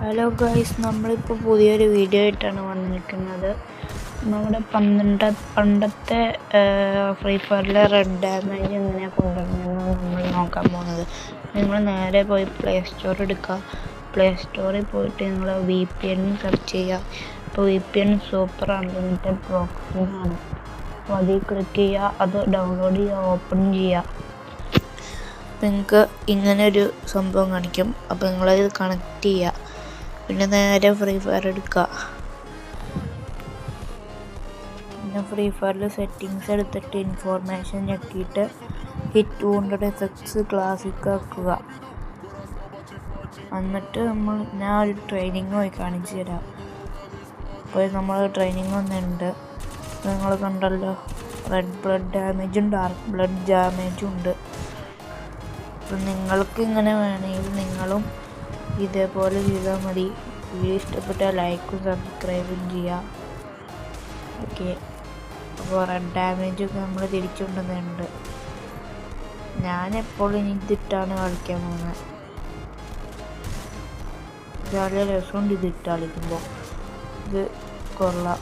Hello guys, നമ്മളിപ്പോൾ പുതിയൊരു video ആയിട്ടാണ് വന്നിരിക്കുന്നത്. നമ്മുടെ പണ്ടത്തെ ഫ്രീ ഫയറിലെ റെഡ് ഡാമേജ് എങ്ങനെയാണ് കൊണ്ടുവരുന്നതെന്നാണ് നമ്മൾ നോക്കാൻ പോകുന്നത്. നിങ്ങൾ നേരെ പോയി പ്ലേ സ്റ്റോർ എടുക്കുക. പ്ലേ സ്റ്റോറിൽ പോയിട്ട് നിങ്ങൾ VPN സെർച്ച് ചെയ്യുക. ഇപ്പോൾ VPN സൂപ്പർ അൺലിമിറ്റഡ് പ്രോക്സിങ് ആണ്. അപ്പോൾ അതിൽ ക്ലിക്ക് ചെയ്യുക, അത് ഡൗൺലോഡ് ചെയ്യുക, ഓപ്പൺ ചെയ്യുക. നിങ്ങൾക്ക് ഇങ്ങനെയൊരു സംഭവം കാണിക്കും. അപ്പോൾ നിങ്ങളത് കണക്ട് ചെയ്യുക. പിന്നെ നേരെ ഫ്രീ ഫയർ എടുക്കുക. പിന്നെ ഫ്രീ ഫയറിൽ സെറ്റിങ്സ് എടുത്തിട്ട് ഇൻഫോർമേഷൻ ഞെക്കിയിട്ട് ഹിറ്റ് 200 FX ക്ലാസിക് ആക്കുക. എന്നിട്ട് ഞാൻ ഒരു ട്രെയിനിങ് പോയി കാണിച്ചു തരാം. അപ്പോൾ നമ്മൾ ട്രെയിനിങ് ഒന്നുണ്ട്. നിങ്ങൾ കണ്ടല്ലോ, റെഡ് ബ്ലഡ് ഡാമേജും ഡാർക്ക് ബ്ലഡ് ഡാമേജും ഉണ്ട്. അപ്പം നിങ്ങൾക്ക് ഇങ്ങനെ വേണമെങ്കിൽ നിങ്ങളും ഇതേപോലെ ചെയ്താൽ മതി. വീഡിയോ ഇഷ്ടപ്പെട്ടാൽ ലൈക്കും സബ്സ്ക്രൈബും ചെയ്യുക. ഓക്കെ, അപ്പോൾ റെഡ് ഡാമേജൊക്കെ നമ്മൾ തിരിച്ചുകൊണ്ടുവന്നുണ്ട്. ഞാനെപ്പോഴും ഇനി ഇതിട്ടാണ് കളിക്കാൻ പോകുന്നത്. നല്ല രസമുണ്ട് ഇതിട്ട് കളിക്കുമ്പോൾ. ഇത് കൊള്ളാം.